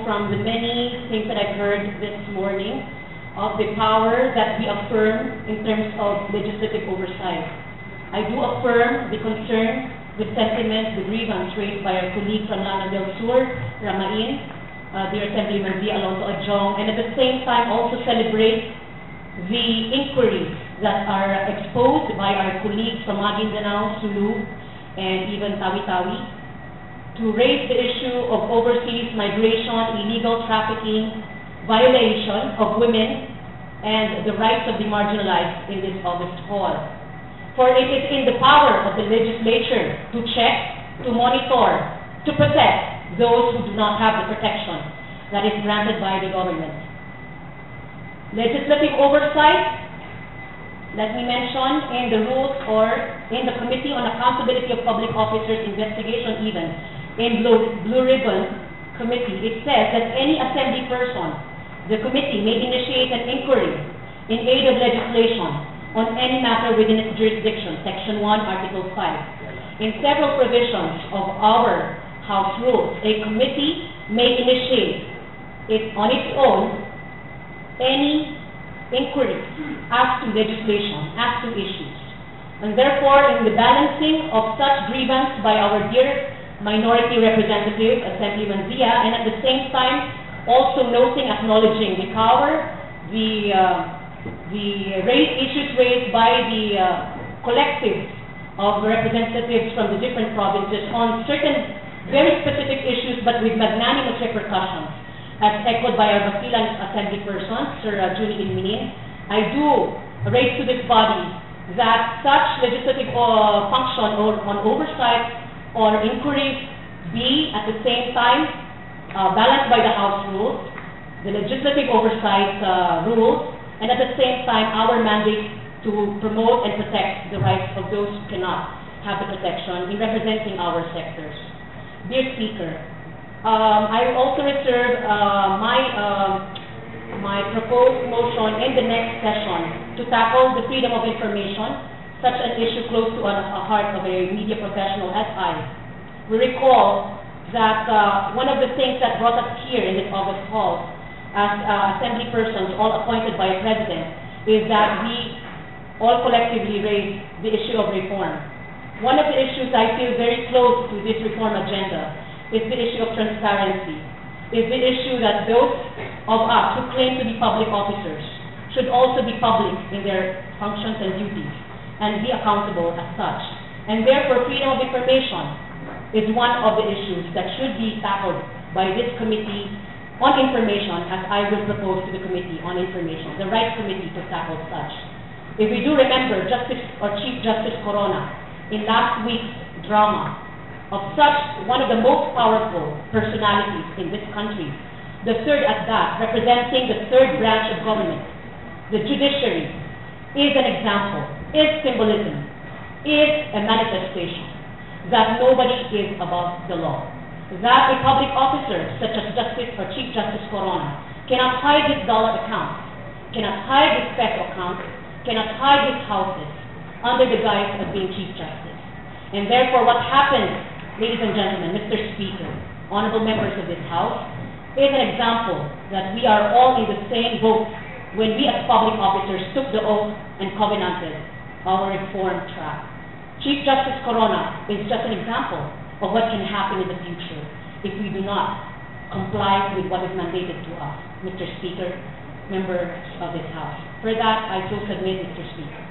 from the many things that I've heard this morning of the power that we affirm in terms of legislative oversight. I do affirm the concern, the sentiment, the grievance raised by our colleague from Lanao del Sur, Ramain, dear Assemblyman Villaluz Adjong, and at the same time also celebrate the inquiries that are exposed by our colleagues from Maguindanao, Sulu, and even Tawi-Tawi, to raise the issue of overseas migration, illegal trafficking, violation of women, and the rights of the marginalized in this August hall. For it is in the power of the legislature to check, to monitor, to protect those who do not have the protection that is granted by the government. Legislative oversight, let me mention in the rules or in the Committee on Accountability of Public Officers investigation even, in Blue Ribbon Committee, it says that any assembly person, the committee may initiate an inquiry in aid of legislation on any matter within its jurisdiction, Section 1, Article 5. In several provisions of our House rules, a committee may initiate it on its own any inquiry as to legislation, as to issues. And therefore, in the balancing of such grievance by our dear minority representative, Assemblyman Zia, and at the same time also noting, acknowledging the power, the issues raised by the collective of representatives from the different provinces on certain very specific issues but with magnanimous repercussions, as echoed by our Basilan Assembly person, Sir Junie Ilminin. I do raise to this body that such legislative function or on oversight or inquiries be at the same time balanced by the House rules, the legislative oversight rules, and at the same time our mandate to promote and protect the rights of those who cannot have the protection in representing our sectors. Dear Speaker, I will also reserve my proposed motion in the next session to tackle the freedom of information, such an issue close to the heart of a media professional as I. We recall that one of the things that brought us here in this August hall as assembly persons, all appointed by a president, is that we all collectively raised the issue of reform. One of the issues I feel very close to this reform agenda is the issue of transparency, is the issue that those of us who claim to be public officers should also be public in their functions and duties and be accountable as such. And therefore, freedom of information is one of the issues that should be tackled by this committee on information, as I will propose to the Committee on Information, the right committee to tackle such. If we do remember Chief Justice Corona in last week's drama of such one of the most powerful personalities in this country, the third at that, representing the third branch of government, the judiciary, is an example, is symbolism, is a manifestation that nobody is above the law. That a public officer such as Chief Justice Corona cannot hide his dollar accounts, cannot hide his spec accounts, cannot hide his houses under the guise of being Chief Justice. And therefore what happened, ladies and gentlemen, Mr. Speaker, honorable members of this House, is an example that we are all in the same boat when we as public officers took the oath and covenanted our reform track. Chief Justice Corona is just an example of what can happen in the future if we do not comply with what is mandated to us, Mr. Speaker, members of this House. For that, I so submit, Mr. Speaker.